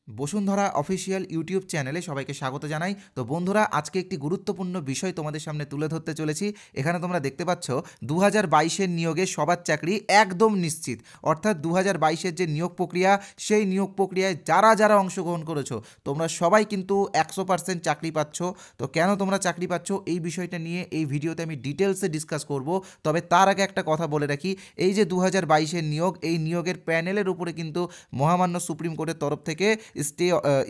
Bashundhara official YouTube চ্যানেলে সবাইকে স্বাগত জানাই। তো বন্ধুরা, আজকে একটি গুরুত্বপূর্ণ বিষয় তোমাদের সামনে তুলে ধরতে চলেছি। এখানে তোমরা দেখতে পাচ্ছ 2022-এর নিয়োগে সবার চাকরি একদম নিশ্চিত। অর্থাৎ 2022-এর যে নিয়োগ প্রক্রিয়া, সেই নিয়োগ প্রক্রিয়ায় যারা যারা অংশগ্রহণ করেছো তোমরা সবাই কিন্তু 100% চাকরি পাচ্ছ। তো কেন তোমরা চাকরি পাচ্ছ এই বিষয়টা নিয়ে এই ভিডিওতে আমি ডিটেলসে ডিসকাস করব। তবে তার আগে একটা কথা বলে রাখি, এই যে 2022-এর নিয়োগ, এই নিয়োগের প্যানেলের উপরে কিন্তু মহামান্য সুপ্রিম কোর্টের তরফ থেকে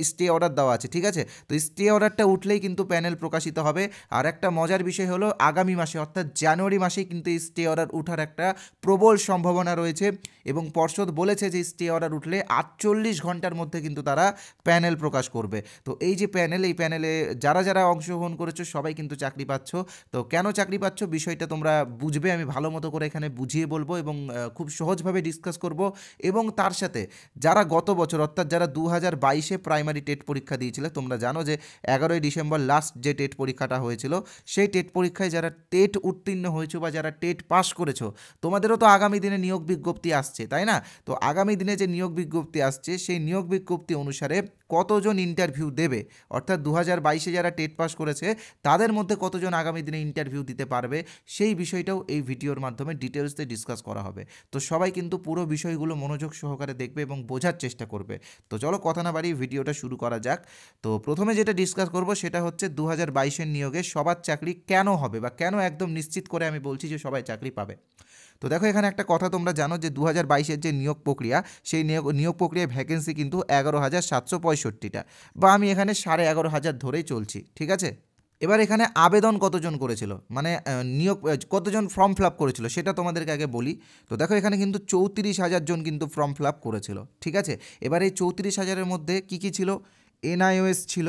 স্টে অর্ডার দেওয়া আছে, ঠিক আছে। তো স্টে অর্ডারটা উঠলেই কিন্তু প্যানেল প্রকাশিত হবে। আর একটা মজার বিষয় হলো, আগামী মাসে অর্থাৎ জানুয়ারি মাসেই কিন্তু এই স্টে অর্ডার উঠার একটা প্রবল সম্ভাবনা রয়েছে এবং পর্ষদ বলেছে যে স্টে অর্ডার উঠলে 48 ঘন্টার মধ্যে কিন্তু তারা প্যানেল প্রকাশ করবে। তো এই যে প্যানেল, এই প্যানেলে যারা যারা অংশগ্রহণ করেছো সবাই কিন্তু চাকরি পাচ্ছ। তো কেন চাকরি পাচ্ছ বিষয়টা তোমরা বুঝবে, আমি ভালো মতো করে এখানে বুঝিয়ে বলবো এবং খুব সহজভাবে ডিসকাস করব। এবং তার সাথে যারা গত বছর অর্থাৎ যারা 2022-এ প্রাইমারি টেট পরীক্ষা দিয়েছিল, তোমরা জানো যে 11ই ডিসেম্বর লাস্ট যে টেট পরীক্ষাটা হয়েছিল, সেই টেট পরীক্ষায় যারা টেট উত্তীর্ণ হয়েছো বা যারা টেট পাস করেছো, তোমাদেরও তো আগামী দিনে নিয়োগ বিজ্ঞপ্তি আসছে, তাই না? তো আগামী দিনে যে নিয়োগ বিজ্ঞপ্তি আসছে, সেই নিয়োগ বিজ্ঞপ্তি অনুসারে কতজন ইন্টারভিউ দেবে, অর্থাৎ 2022-এ যারা টেট পাস করেছে তাদের মধ্যে কতজন আগামী দিনে ইন্টারভিউ দিতে পারবে, সেই বিষয়টাও এই ভিডিওর মাধ্যমে ডিটেলসে ডিসকাস করা হবে। তো সবাই কিন্তু পুরো বিষয়গুলো মনোযোগ সহকারে দেখবে এবং বোঝার চেষ্টা করবে। তো চলো কথা না বাড়িয়ে ভিডিওটা শুরু করা যাক। তো প্রথমে যেটা ডিসকাস করব সেটা হচ্ছে 2022-এর নিয়োগে সবার চাকরি কেন হবে বা কেন একদম নিশ্চিত করে আমি বলছি যে সবাই চাকরি পাবে। তো দেখো, এখানে একটা কথা তোমরা জানো যে 2022-এর যে নিয়োগ প্রক্রিয়া, সেই নিয়োগ প্রক্রিয়ায় ভ্যাকেন্সি কিন্তু 11,765টা, বা আমি এখানে 11,500 ধরেই চলছি, ঠিক আছে। এবার এখানে আবেদন কতজন করেছিল, মানে নিয়োগ কতজন ফর্ম ফিল আপ করেছিল সেটা তোমাদেরকে আগে বলি। তো দেখো, এখানে কিন্তু 34,000 জন কিন্তু ফর্ম ফিল আপ করেছিল, ঠিক আছে। এবার এই 34,000-এর মধ্যে কী কী ছিল? এনআইওএস ছিল,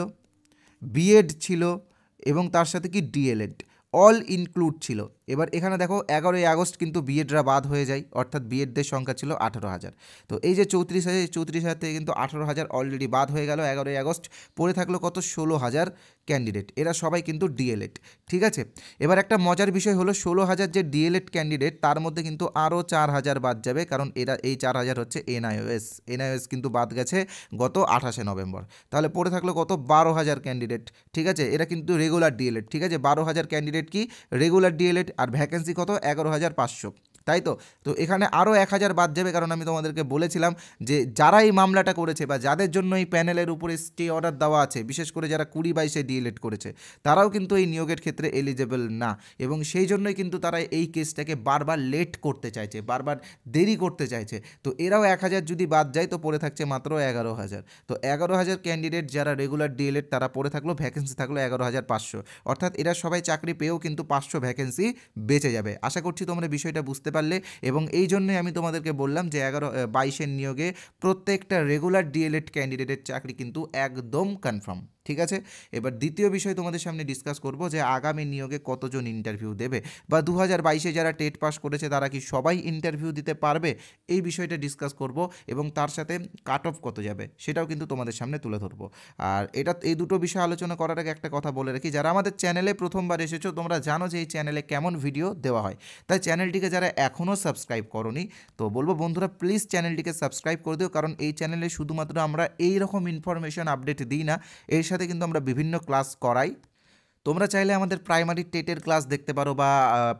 বিএড ছিল এবং তার সাথে কি ডিএলএড, অল ইনক্লুড ছিল। এবার এখানে দেখো 11ই আগস্ট কিন্তু বিএডরা বাদ হয়ে যায়, অর্থাৎ বিএডদের সংখ্যা ছিল 18,000। তো এই যে 34,000, 34,000 থেকে কিন্তু 18,000 অলরেডি বাদ হয়ে গেল 11ই আগস্ট। পড়ে থাকলো কত? 16,000 ক্যান্ডিডেট, এরা সবাই কিন্তু ডিএলএড, ঠিক আছে। এবার একটা মজার বিষয় হলো, 16,000 যে ডিএলএড ক্যান্ডিডেট তার মধ্যে কিন্তু আরও 4,000 বাদ যাবে, কারণ এরা এই 4,000 হচ্ছে এনআইওএস কিন্তু বাদ গেছে গত 28শে নভেম্বর। তাহলে পড়ে থাকলো কত? 12,000 ক্যান্ডিডেট, ঠিক আছে। এরা কিন্তু রেগুলার ডিএলএড, ঠিক আছে। 12,000 ক্যান্ডিডেট কি রেগুলার ডিএলএড, আর ভ্যাকেন্সি কত? 11,500, তাই তো। তো এখানে আরও 1,000 বাদ যাবে, কারণ আমি তোমাদেরকে বলেছিলাম যে যারা এই মামলাটা করেছে বা যাদের জন্য এই প্যানেলের উপরে স্টে অর্ডার দেওয়া আছে, বিশেষ করে যারা 2022-এ ডিএলএড করেছে, তারাও কিন্তু এই নিয়োগের ক্ষেত্রে এলিজেবল না, এবং সেই জন্যই কিন্তু তারা এই কেসটাকে বারবার লেট করতে চাইছে, বারবার দেরি করতে চাইছে। তো এরাও 1,000 যদি বাদ যায় তো পড়ে থাকছে মাত্র 11,000। তো 11,000 ক্যান্ডিডেট যারা রেগুলার ডিএলএড, তারা পড়ে থাকলো, ভ্যাকেন্সি থাকলো 11,500, অর্থাৎ এরা সবাই চাকরি পেয়েও কিন্তু 500 ভ্যাকেন্সি বেঁচে যাবে। আশা করছি তোমরা বিষয়টা বুঝতে পারলে, এবং এই জন্যই আমি তোমাদেরকে বললাম যে 22-এর নিয়োগে প্রত্যেকটা রেগুলার ডিএলএড ক্যান্ডিডেটের চাকরি কিন্তু একদম কনফার্ম, ঠিক আছে। এবার দ্বিতীয় বিষয় তোমাদের সামনে ডিসকাস করব যে আগামী নিয়োগে কতজন ইন্টারভিউ দেবে, বা 2022-এ যারা টেট পাস করেছে তারা কি সবাই ইন্টারভিউ দিতে পারবে, এই বিষয়টা ডিসকাস করব। এবং তার সাথে কাট অফ কত যাবে সেটাও কিন্তু তোমাদের সামনে তুলে ধরবো। আর এই দুটো বিষয় আলোচনা করার আগে একটা কথা বলে রাখি, যারা আমাদের চ্যানেলে প্রথমবার এসেছো তোমরা জানো যে এই চ্যানেলে কেমন ভিডিও দেওয়া হয়, তাই চ্যানেলটিকে যারা এখনও সাবস্ক্রাইব করোনি, তো বলবো বন্ধুরা প্লিজ চ্যানেলটিকে সাবস্ক্রাইব করে দিও, কারণ এই চ্যানেলে শুধুমাত্র আমরা এই রকম ইনফরমেশন আপডেট দিই না, এর সাথে কিন্তু আমরা বিভিন্ন ক্লাস করাই। তোমরা চাইলে আমাদের প্রাইমারি টেটের ক্লাস দেখতে পারো, বা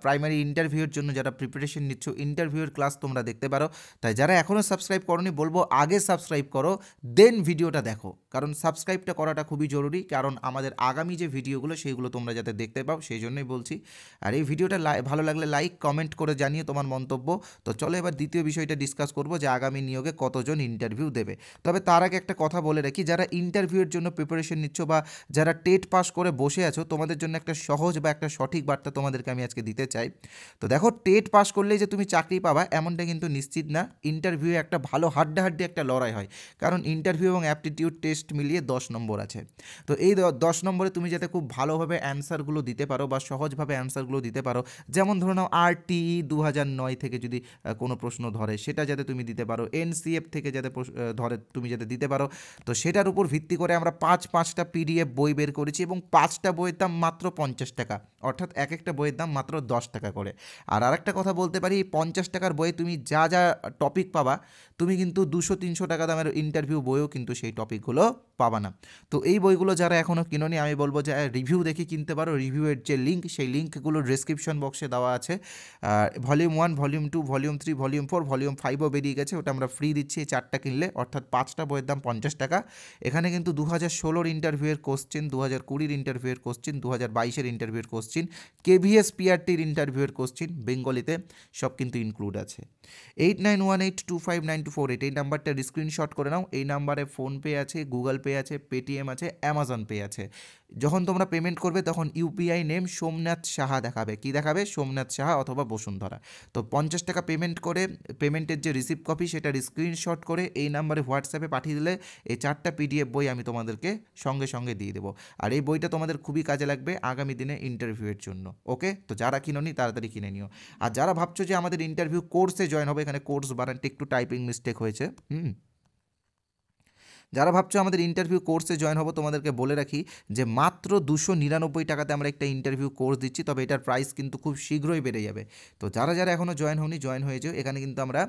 প্রাইমারি ইন্টারভিউর জন্য যারা প্রিপারেশন নিচ্ছ ইন্টারভিউর ক্লাস তোমরা দেখতে পারো। তাই যারা এখনও সাবস্ক্রাইব করোনি বলবো আগে সাবস্ক্রাইব করো, দেন ভিডিওটা দেখো, কারণ সাবস্ক্রাইবটা করাটা খুবই জরুরি, কারণ আমাদের আগামী যে ভিডিওগুলো সেইগুলো তোমরা যাতে দেখতে পাও সেই জন্যই বলছি। আর এই ভিডিওটা ভালো লাগলে লাইক কমেন্ট করে জানিয়ে তোমার মন্তব্য। তো চলো এবার দ্বিতীয় বিষয়টা ডিসকাস করবো যে আগামী নিয়োগে কতজন ইন্টারভিউ দেবে। তবে তার আগে একটা কথা বলে রাখি, যারা ইন্টারভিউর জন্য প্রিপারেশন নিচ্ছ বা যারা টেট পাস করে বসে আছো, তোমাদের জন্য একটা সহজ বা একটা সঠিক বার্তা তোমাদেরকে আমি আজকে দিতে চাই। তো দেখো, টেট পাস করলেই যে তুমি চাকরি পাবা এমনটা কিন্তু নিশ্চিত না। ইন্টারভিউ একটা ভালো হাড্ডাহাড্ডি একটা লড়াই হয়, কারণ ইন্টারভিউ এবং অ্যাপটিটিউড টেস্ট মিলিয়ে 10 নম্বর আছে। তো এই 10 নম্বরে তুমি যাতে খুব ভালোভাবে অ্যান্সারগুলো দিতে পারো বা সহজভাবে অ্যান্সারগুলো দিতে পারো, যেমন ধরে নাও RTE 2009 থেকে যদি কোনো প্রশ্ন ধরে সেটা যাতে তুমি দিতে পারো, NCF থেকে যাতে ধরে তুমি যাতে দিতে পারো, তো সেটার উপর ভিত্তি করে আমরা 5টা PDF বই বের করেছি, এবং 5টা বইয়ের দাম দাম মাত্র 50 টাকা, অর্থাৎ এক একটা বইয়ের দাম মাত্র 10 টাকা করে। আর আরেকটা কথা বলতে পারি, 50 টাকার বইয়ে তুমি যা যা টপিক পাবা, তুমি কিন্তু 200-300 টাকা দামের ইন্টারভিউ বইও কিন্তু সেই টপিকগুলো পাবা না। তো এই বইগুলো যারা এখনও কিনোনি, আমি বলবো যে রিভিউ দেখে কিনতে পারো। রিভিউয়ের যে লিঙ্ক, সেই লিঙ্কগুলো ডেসক্রিপশন বক্সে দেওয়া আছে। Volume 1, volume 2, volume 3, volume 4, volume 5ও বেরিয়ে গেছে, ওটা আমরা ফ্রি দিচ্ছি এই 4টা কিনলে, অর্থাৎ 5টা বইয়ের দাম 50 টাকা। এখানে কিন্তু 2016-র ইন্টারভিউয়ের কোশ্চেন, 2020-র ইন্টারভিউয়ের কোশ্চেন, 2022-এর ইন্টারভিউয়ের কোশ্চেন, KVS PRTর ইন্টারভিউয়ের কোশ্চেন বেঙ্গলিতে সব কিন্তু ইনক্লুড আছে। 8918259248 এই নাম্বারটা স্ক্রিনশট করে নাও। এই নাম্বারে ফোনপে আছে, গুগল পে আছে, পেটিএম আছে, অ্যামাজন পে আছে। যখন তোমরা পেমেন্ট করবে তখন ইউপিআই নেম সোমনাথ সাহা দেখাবে। কি দেখাবে? সোমনাথ সাহা অথবা বসুন্ধরা। তো 50 টাকা পেমেন্ট করে, পেমেন্টের যে রিসিপ্ট কপি সেটার স্ক্রিনশট করে এই নাম্বারে হোয়াটসঅ্যাপে পাঠিয়ে দিলে এই 4টা PDF বই আমি তোমাদেরকে সঙ্গে সঙ্গে দিয়ে দেবো। আর এই বইটা তোমাদের খুবই কাজে লাগবে আগামী দিনে ইন্টারভিউয়ের জন্য। ওকে, তো যারা কিনোনি তাড়াতাড়ি কিনে নিও। আর যারা ভাবছো যে আমাদের ইন্টারভিউ কোর্সে জয়েন হবে, এখানে কোর্স বানানটা একটু টাইপিং মিস্টেক হয়েছে। যারা ভাবছো আমাদের ইন্টারভিউ কোর্সে জয়েন হবো, তোমাদেরকে বলে রাখি যে মাত্র 299 টাকাতে আমরা একটা ইন্টারভিউ কোর্স দিচ্ছি, তবে এটার প্রাইস কিন্তু খুব শীঘ্রই বেড়ে যাবে। তো যারা যারা এখনও জয়েন হওনি, জয়েন হয়ে যাও। এখানে কিন্তু আমরা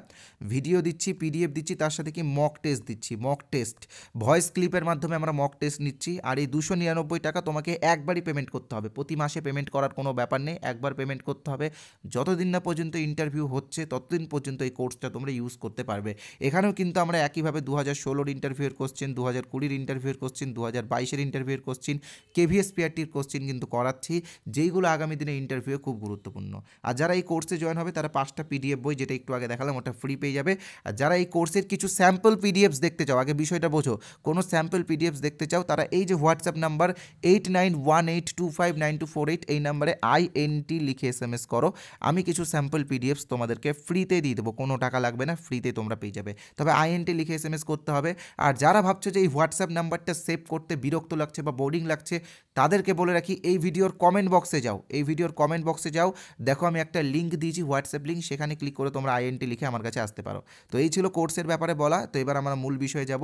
ভিডিও দিচ্ছি, PDF দিচ্ছি, তার সাথে কি মক টেস্ট দিচ্ছি। মক টেস্ট ভয়েস ক্লিপের মাধ্যমে আমরা মক টেস্ট নিচ্ছি। আর এই 299 টাকা তোমাকে একবারই পেমেন্ট করতে হবে, প্রতি মাসে পেমেন্ট করার কোনো ব্যাপার নেই, একবার পেমেন্ট করতে হবে। যতদিন না পর্যন্ত ইন্টারভিউ হচ্ছে ততদিন পর্যন্ত এই কোর্সটা তোমরা ইউজ করতে পারবে। এখানেও কিন্তু আমরা একইভাবে 2016-র ইন্টারভিউয়ের কোশ্চেন, 2020-র ইন্টারভিউয়ের কোশ্চেন, 2022-এর ইন্টারভিউয়ের কোশ্চেন, KVS PRTর কোশ্চেন কিন্তু করাচ্ছি, যেইগুলো আগামী দিনে ইন্টারভিউ খুব গুরুত্বপূর্ণ। আর যারা এই কোর্সে জয়েন হবে তারা 5টা PDF বই, যেটা একটু আগে দেখালাম, ওটা ফ্রি পেয়ে যাবে। আর যারা এই কোর্সের কিছু স্যাম্পল PDFs দেখতে চাও, আগে বিষয়টা বোঝো, কোনো স্যাম্পল PDFs দেখতে চাও, তারা এই যে হোয়াটসঅ্যাপ নাম্বার 8918259248 এই নাম্বারে INT লিখে SMS করো। আমি কিছু স্যাম্পল PDFs তোমাদেরকে ফ্রিতে দিয়ে দেবো, কোনো টাকা লাগবে না, ফ্রিতে তোমরা পেয়ে যাবে। তবে INT লিখে SMS করতে হবে। আর যারা ভাবছো যে এই হোয়াটসঅ্যাপ নাম্বারটা সেভ করতে বিরক্ত লাগছে বা বোরিং লাগছে, তাদেরকে বলে রাখি এই ভিডিওর কমেন্ট বক্সে যাও, এই ভিডিওর কমেন্ট বক্সে যাও, দেখো আমি একটা লিঙ্ক দিয়েছি, হোয়াটসঅ্যাপ লিঙ্ক, সেখানে ক্লিক করে তোমরা INT লিখে আমার কাছে আসতে পারো। তো এই ছিল কোর্সের ব্যাপারে বলা। তো এবার আমরা মূল বিষয়ে যাব।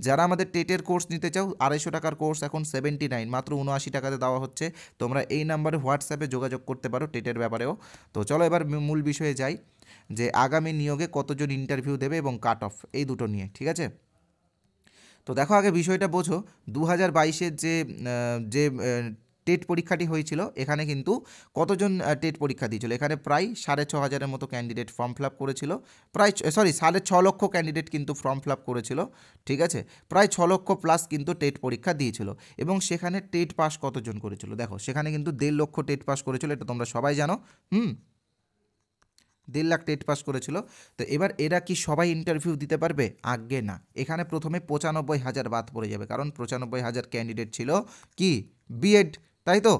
যারা আমাদের টেটের কোর্স নিতে চাও, 250 টাকার কোর্স এখন 79, মাত্র 79 টাকাতে দেওয়া হচ্ছে। তোমরা এই নাম্বারে হোয়াটসঅ্যাপে যোগাযোগ করতে পারো টেটের ব্যাপারেও। তো চলো এবার মূল বিষয়ে যাই, যে আগামী নিয়োগে কতজন ইন্টারভিউ দেবে এবং কাট অফ, এই দুটো নিয়ে, ঠিক আছে? তো দেখো আগে বিষয়টা বোঝো, 2022-এর যে টেট পরীক্ষাটি হয়েছিল, এখানে কিন্তু কতজন টেট পরীক্ষা দিয়েছিল? এখানে প্রায় 6,500-এর মতো ক্যান্ডিডেট ফর্ম ফিল আপ করেছিল, প্রায় 6.5 লক্ষ ক্যান্ডিডেট কিন্তু ফর্ম ফিল আপ করেছিল, ঠিক আছে? প্রায় 6 লক্ষ প্লাস কিন্তু টেট পরীক্ষা দিয়েছিল। এবং সেখানে টেট পাস কতজন করেছিল? দেখো সেখানে কিন্তু 1.5 লক্ষ টেট পাস করেছিল, এটা তোমরা সবাই জানো। 1.5 লাখ টেট পাস করেছিল। তো এবার এরা কি সবাই ইন্টারভিউ দিতে পারবে? আজ্ঞে না। এখানে প্রথমে 95,000 বাদ পড়ে যাবে, কারণ 95,000 ক্যান্ডিডেট ছিল কি বিএড, তাই তো?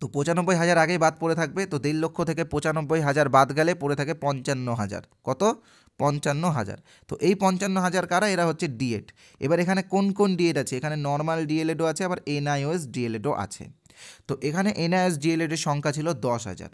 তো 95,000 আগেই বাদ পড়ে থাকবে। তো 1.5 লক্ষ থেকে 95,000 বাদ গেলে পড়ে থাকে 55,000। কত? 55,000। তো এই 55,000 কারা? এরা হচ্ছে ডিএড। এবার এখানে কোন কোন ডিএড আছে? এখানে নর্মাল ডিএলএডও আছে, আবার NIOS ডিএলএডও আছে। তো এখানে NIOS ডিএলএডের সংখ্যা ছিল 10,000,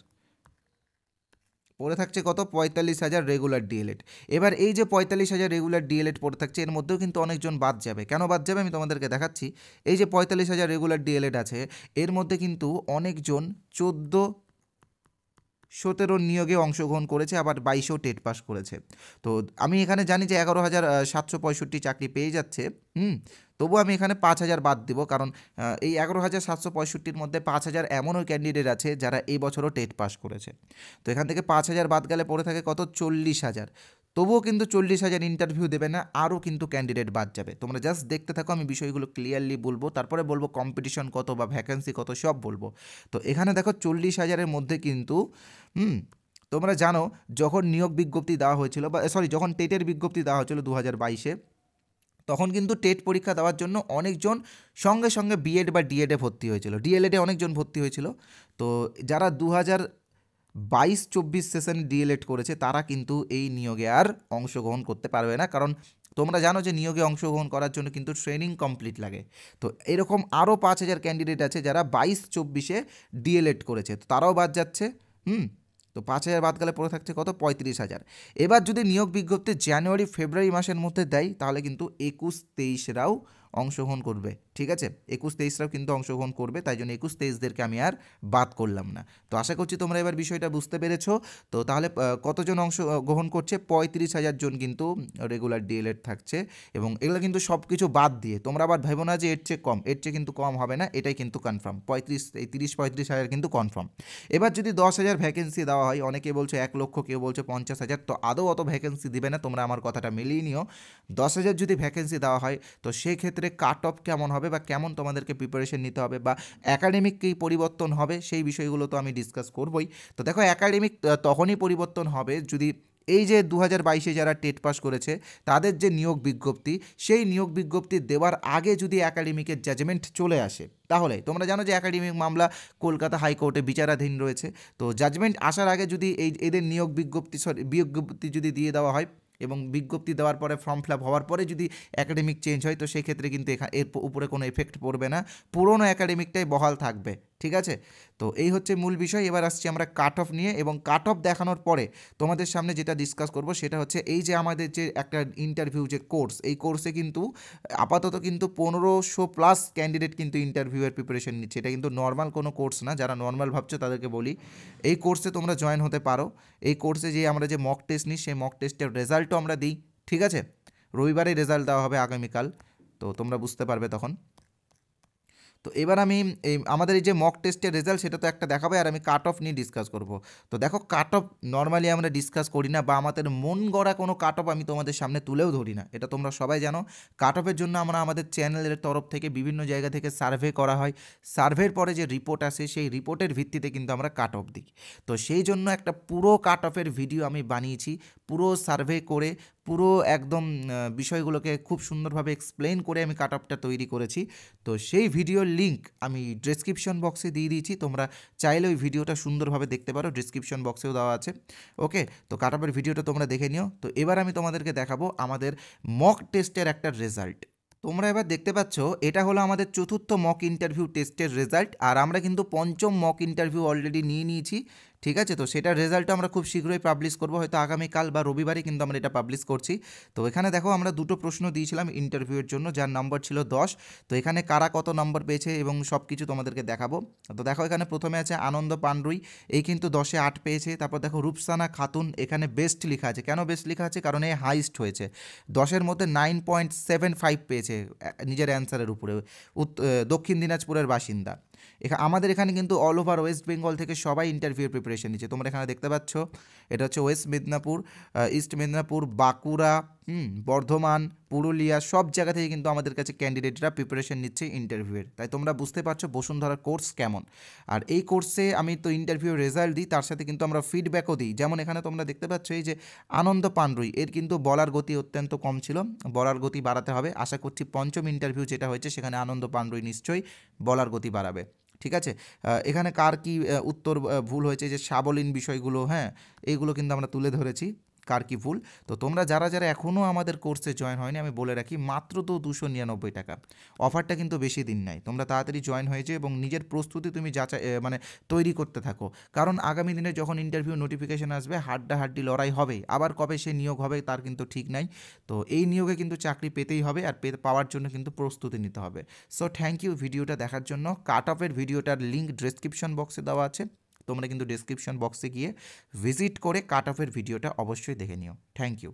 পড়ে থাকছে কত? 45,000 রেগুলার ডিএলএড। এবার এই যে 45,000 রেগুলার ডিএলএড পড়ে থাকছে, এর মধ্যেও কিন্তু অনেকজন বাদ যাবে। কেন বাদ যাবে আমি তোমাদেরকে দেখাচ্ছি। এই যে 45,000 রেগুলার ডিএলএড আছে, এর মধ্যে কিন্তু অনেকজন 14-17 নিয়োগে অংশগ্রহণ করেছে, আবার 22-এও টেট পাস করেছে। তো আমি এখানে জানি যে 11,765 চাকরি পেয়ে যাচ্ছে, তবু আমি এখানে 5,000 বাদ দিব, কারণ এই 11,765-র মধ্যে 5,000 এমনও ক্যান্ডিডেট আছে যারা এই বছরও টেট পাস করেছে। তো এখান থেকে 5,000 বাদ গেলে পড়ে থাকে কত? 40,000। তবুও কিন্তু 40,000 ইন্টারভিউ দেবে না, আরও কিন্তু ক্যান্ডিডেট বাদ যাবে। তোমরা জাস্ট দেখতে থাকো, আমি বিষয়গুলো ক্লিয়ারলি বলবো, তারপরে বলবো কম্পিটিশন কত বা ভ্যাকেন্সি কত, সব বলবো। তো এখানে দেখো 40,000-এর মধ্যে কিন্তু তোমরা জানো যখন নিয়োগ বিজ্ঞপ্তি দেওয়া হয়েছিল, বা যখন টেটের বিজ্ঞপ্তি দেওয়া হয়েছিল 2022-এ, তখন কিন্তু টেট পরীক্ষা দেওয়ার জন্য অনেকজন সঙ্গে সঙ্গে বিএড বা ডিএডে ভর্তি হয়েছিল, ডিএলএডে অনেকজন ভর্তি হয়েছিল। তো যারা 2022-24 সেশন ডিএলএড করেছে, তারা কিন্তু এই নিয়োগে আর অংশগ্রহণ করতে পারবে না, কারণ তোমরা জানো যে নিয়োগে অংশগ্রহণ করার জন্য কিন্তু ট্রেনিং কমপ্লিট লাগে। তো এরকম আরও 5,000 ক্যান্ডিডেট আছে যারা 22-24-এ ডিএলএড করেছে, তো তারাও বাদ যাচ্ছে। তো 5,000 বাদ গেলে পড়ে থাকছে কত? 35,000। এবার যদি নিয়োগ বিজ্ঞপ্তি জানুয়ারি ফেব্রুয়ারি মাসের মধ্যে দেয়, তাহলে কিন্তু 21-23-রাও অংশগ্রহণ করবে, ঠিক আছে? 21-23রাও কিন্তু অংশগ্রহণ করবে, তাই জন্য 21-23দেরকে আমি আর বাদ করলাম না। তো আশা করছি তোমরা এবার বিষয়টা বুঝতে পেরেছো। তো তাহলে কতজন অংশগ্রহণ করছে? 35,000 জন কিন্তু রেগুলার ডিএলএড থাকছে, এবং এগুলো কিন্তু সব কিছু বাদ দিয়ে। তোমরা আবার ভেবো না যে এর চেয়ে কম, এর চেয়ে কিন্তু কম হবে না, এটাই কিন্তু কনফার্ম। 35,000 কিন্তু কনফার্ম। এবার যদি 10,000 ভ্যাকেন্সি দেওয়া হয়, অনেকে বলছে 1 লক্ষ, কেউ বলছে 50,000, তো আদৌ অত ভ্যাকেন্সি দিবে না, তোমরা আমার কথাটা মিলিয়ে নিও। 10,000 যদি ভ্যাকেন্সি দেওয়া হয়, তো সেই ক্ষেত্রে কাট অফ কেমন হবে বা কেমন তোমাদেরকে প্রিপারেশন নিতে হবে বা একাডেমিক কী পরিবর্তন হবে, সেই বিষয়গুলো তো আমি ডিসকাস করবই। তো দেখো, একাডেমিক তখনই পরিবর্তন হবে যদি এই যে 2022-এ যারা টেট পাস করেছে তাদের যে নিয়োগ বিজ্ঞপ্তি, সেই নিয়োগ বিজ্ঞপ্তি দেওয়ার আগে যদি একাডেমিকের জাজমেন্ট চলে আসে, তাহলে তোমরা জানো যে একাডেমিক মামলা কলকাতা হাইকোর্টে বিচারাধীন রয়েছে। তো জাজমেন্ট আসার আগে যদি এদের নিয়োগ বিজ্ঞপ্তি যদি দিয়ে দেওয়া হয়, এবং বিজ্ঞপ্তি দেওয়ার পরে ফর্ম ফিল আপ হওয়ার পরে যদি একাডেমিক চেঞ্জ হয়, তো সেই ক্ষেত্রে কিন্তু এর উপরে কোনো এফেক্ট পড়বে না, পুরনো একাডেমিকটাই বহাল থাকবে, ঠিক আছে? তো এই হচ্ছে মূল বিষয়। এবার আসছি আমরা কাট অফ নিয়ে, এবং কাট অফ দেখানোর পরে তোমাদের সামনে যেটা ডিসকাস করব সেটা হচ্ছে এই যে আমাদের যে একটা ইন্টারভিউ যে কোর্স, এই কোর্সে কিন্তু আপাতত কিন্তু 1500+ ক্যান্ডিডেট কিন্তু ইন্টারভিউয়ের প্রিপারেশন নিচ্ছে। এটা কিন্তু নর্মাল কোনো কোর্স না, যারা নর্মাল ভাবছো তাদেরকে বলি এই কোর্সে তোমরা জয়েন হতে পারো। এই কোর্সে যে আমরা যে মক টেস্ট নিই, সেই মক টেস্টের রেজাল্টও আমরা দিই, ঠিক আছে? রবিবারে রেজাল্ট দেওয়া হবে আগামীকাল, তো তোমরা বুঝতে পারবে তখন। তো এবার আমি আমাদের এই যে মক টেস্টের রেজাল্ট, সেটা তো একটা দেখাবে, আর আমি কাট অফ নিয়ে ডিসকাস করব। তো দেখো, কাট অফ নর্মালি আমরা ডিসকাস করি না, বা আমাদের মন গড়া কোনো কাট অফ আমি তোমাদের সামনে তুলেও ধরি না, এটা তোমরা সবাই জানো। কাট অফের জন্য আমরা আমাদের চ্যানেলের তরফ থেকে বিভিন্ন জায়গা থেকে সার্ভে করা হয়, সার্ভের পরে যে রিপোর্ট আসে, সেই রিপোর্টের ভিত্তিতে কিন্তু আমরা কাট অফ দিই। তো সেই জন্য একটা পুরো কাট অফের ভিডিও আমি বানিয়েছি, পুরো সার্ভে করে, পুরো একদম বিষয়গুলোকে খুব সুন্দরভাবে এক্সপ্লেন করে আমি কাট অফটা তৈরি করেছি। তো সেই ভিডিওর লিঙ্ক আমি ডেসক্রিপশন বক্সে দিয়ে দিয়েছি, তোমরা চাইলে ওই ভিডিওটা সুন্দরভাবে দেখতে পারো, ডেসক্রিপশন বক্সেও দেওয়া আছে। ওকে, তো কাট অফের ভিডিওটা তোমরা দেখে নিও। তো এবার আমি তোমাদেরকে দেখাবো আমাদের মক টেস্টের একটা রেজাল্ট। তোমরা এবার দেখতে পাচ্ছ, এটা হলো আমাদের চতুর্থ মক ইন্টারভিউ টেস্টের রেজাল্ট, আর আমরা কিন্তু পঞ্চম মক ইন্টারভিউ অলরেডি নিয়ে নিয়েছি, ঠিক আছে? তো সেটার রেজাল্টটা আমরা খুব শীঘ্রই পাবলিশ করবো, হয়তো আগামীকাল বা রবিবারে কিন্তু আমরা এটা পাবলিশ করছি। তো এখানে দেখো, আমরা দুটো প্রশ্ন দিয়েছিলাম ইন্টারভিউয়ের জন্য, যার নাম্বার ছিল 10। তো এখানে কারা কত নাম্বার পেয়েছে এবং সব কিছু তোমাদেরকে দেখাবো। তো দেখো, এখানে প্রথমে আছে আনন্দ পান্ডুই, এই কিন্তু 10-এ 8 পেয়েছে। তারপর দেখো রূপসানা খাতুন, এখানে বেস্ট লেখা আছে। কেন বেস্ট লেখা আছে? কারণ এই হাইস্ট হয়েছে, 10-এর মধ্যে 9.75 পেয়েছে নিজের অ্যান্সারের উপরে। দক্ষিণ দিনাজপুরের বাসিন্দা। আমাদের এখানে কিন্তু অল ওভার ওয়েস্ট বেঙ্গল থেকে সবাই ইন্টারভিউর প্রিপারেশন নিচ্ছে। তোমরা এখানে দেখতে পাচ্ছ, এটা হচ্ছে ওয়েস্ট মেদিনীপুর, ইস্ট মেদিনীপুর, বাঁকুড়া, বর্ধমান, পুরুলিয়া, সব জায়গা থেকে কিন্তু আমাদের কাছে ক্যান্ডিডেটরা প্রিপারেশন নিচ্ছে ইন্টারভিউয়ের। তাই তোমরা বুঝতে পারছো বসুন্ধরার কোর্স কেমন। আর এই কোর্সে আমি তো ইন্টারভিউ রেজাল্ট দিই, তার সাথে কিন্তু আমরা ফিডব্যাকও দিই। যেমন এখানে তোমরা দেখতে পাচ্ছ, এই যে আনন্দ পান্ডুই, এর কিন্তু বলার গতি অত্যন্ত কম ছিল, বলার গতি বাড়াতে হবে। আশা করছি পঞ্চম ইন্টারভিউ যেটা হয়েছে, সেখানে আনন্দ পান্ডুই নিশ্চয়ই বলার গতি বাড়াবে, ঠিক আছে? এখানে কার কি উত্তর ভুল হয়েছে, যে সাবলীন বিষয়গুলো, হ্যাঁ, এইগুলো কিন্তু আমরা তুলে ধরেছি, কার কি ভুল। তো তোমরা যারা যারা এখনও আমাদের কোর্সে জয়েন হয়নি, আমি বলে রাখি, মাত্র তো 299 টাকা, অফারটা কিন্তু বেশি দিন নাই। তোমরা তাড়াতাড়ি জয়েন হয়েছে এবং নিজের প্রস্তুতি তুমি মানে তৈরি করতে থাকো, কারণ আগামী দিনে যখন ইন্টারভিউ নোটিফিকেশান আসবে, হাড্ডাহাড্ডি লড়াই হবে। আবার কবে সে নিয়োগ হবে তার কিন্তু ঠিক নাই। তো এই নিয়োগে কিন্তু চাকরি পেতেই হবে, আর পাওয়ার জন্য কিন্তু প্রস্তুতি নিতে হবে। সো থ্যাংক ইউ ভিডিওটা দেখার জন্য। কাট অফের ভিডিওটার লিঙ্ক ডেসক্রিপশন বক্সে দেওয়া আছে, তোমরা কিন্তু ডেসক্রিপশন বক্সে গিয়ে ভিজিট করে কাট অফের ভিডিওটা অবশ্যই দেখে নিও। Thank you.